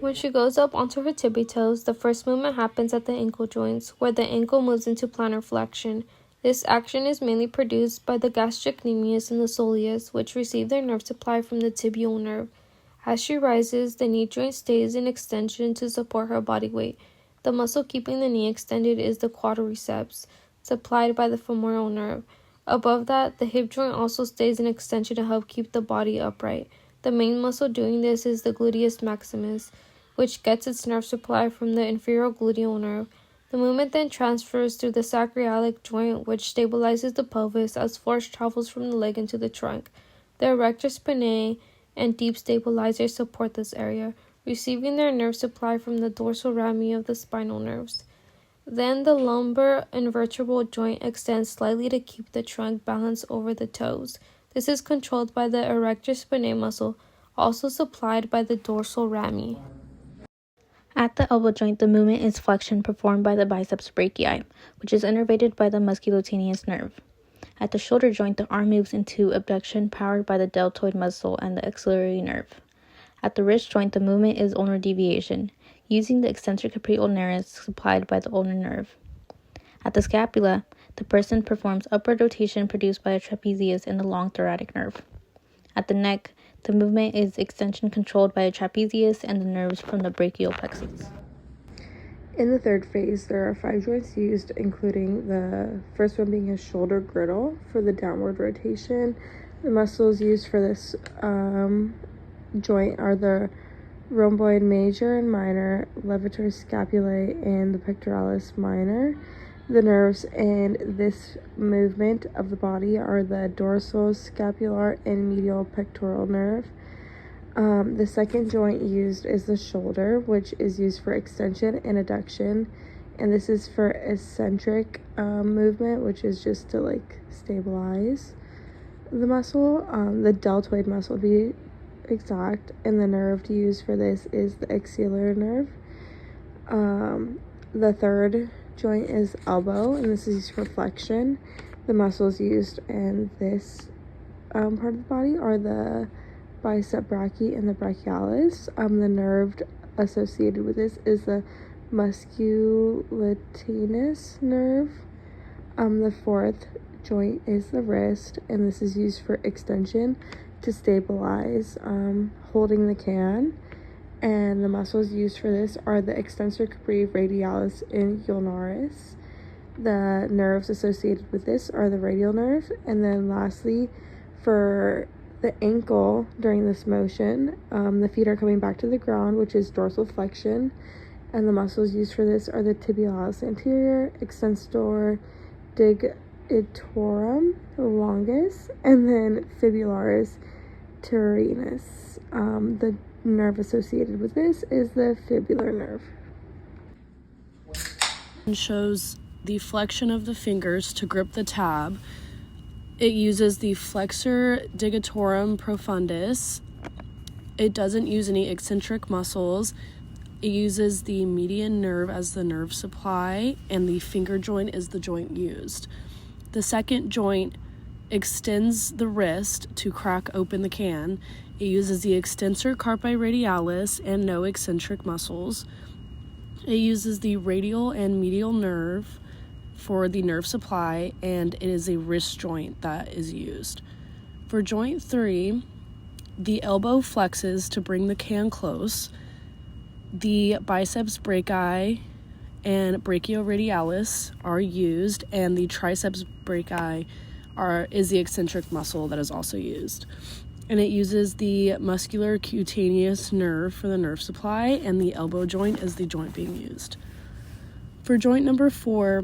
When she goes up onto her tippy toes, the first movement happens at the ankle joints, where the ankle moves into plantar flexion. This action is mainly produced by the gastrocnemius and the soleus, which receive their nerve supply from the tibial nerve. As she rises, the knee joint stays in extension to support her body weight. The muscle keeping the knee extended is the quadriceps, supplied by the femoral nerve. Above that, the hip joint also stays in extension to help keep the body upright. The main muscle doing this is the gluteus maximus, which gets its nerve supply from the inferior gluteal nerve. The movement then transfers through the sacroiliac joint, which stabilizes the pelvis as force travels from the leg into the trunk. The erector spinae and deep stabilizers support this area, receiving their nerve supply from the dorsal rami of the spinal nerves. Then the lumbar and vertebral joint extends slightly to keep the trunk balanced over the toes. This is controlled by the erector spinae muscle, also supplied by the dorsal rami. At the elbow joint, the movement is flexion performed by the biceps brachii, which is innervated by the musculocutaneous nerve. At the shoulder joint, the arm moves into abduction powered by the deltoid muscle and the axillary nerve. At the wrist joint, the movement is ulnar deviation, using the extensor capri ulnaris supplied by the ulnar nerve. At the scapula, the person performs upward rotation produced by the trapezius and the long thoracic nerve. At the neck, the movement is extension controlled by the trapezius and the nerves from the brachial plexus. In the third phase, there are 5 joints used, including the first one being a shoulder girdle for the downward rotation. The muscles used for this joint are the rhomboid major and minor, levator scapulae, and the pectoralis minor. The nerves in this movement of the body are the dorsal scapular and medial pectoral nerve. The second joint used is the shoulder, which is used for extension and adduction, and this is for eccentric movement, which is just to stabilize the muscle, the deltoid muscle to be exact, and the nerve to use for this is the axillary nerve. The third joint is elbow, and this is used for flexion. The muscles used in this part of the body are the bicep brachii and the brachialis. The nerve associated with this is the musculocutaneous nerve. The fourth joint is the wrist, and this is used for extension to stabilize holding the can. And the muscles used for this are the extensor capri radialis and ulnaris. The nerves associated with this are the radial nerve. And then lastly, for the ankle during this motion, the feet are coming back to the ground, which is dorsal flexion. And the muscles used for this are the tibialis anterior, extensor digitorum longus, and then fibularis terrinus. The nerve associated with this is the fibular nerve. And shows the flexion of the fingers to grip the tab. It uses the flexor digitorum profundus. It doesn't use any eccentric muscles. It uses the median nerve as the nerve supply, and the finger joint is the joint used. The second joint extends the wrist to crack open the can. It uses the extensor carpi radialis and no eccentric muscles. It uses the radial and medial nerve for the nerve supply, and it is a wrist joint that is used. For joint 3, the elbow flexes to bring the can close. The biceps brachii and brachioradialis are used, and the triceps brachii is the eccentric muscle that is also used. And it uses the muscular cutaneous nerve for the nerve supply, and the elbow joint is the joint being used. For joint number 4,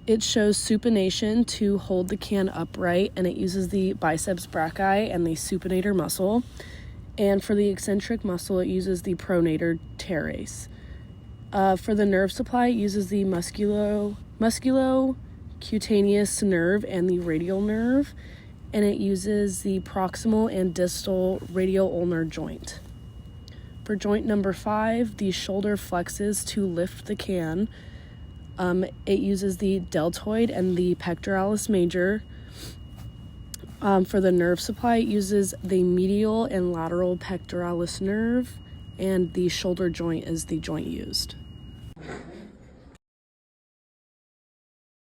it shows supination to hold the can upright, and it uses the biceps brachii and the supinator muscle. And for the eccentric muscle, it uses the pronator teres. For the nerve supply, it uses the musculocutaneous nerve and the radial nerve, and it uses the proximal and distal radial ulnar joint. For joint number 5, the shoulder flexes to lift the can. It uses the deltoid and the pectoralis major. For the nerve supply, it uses the medial and lateral pectoralis nerve, and the shoulder joint is the joint used.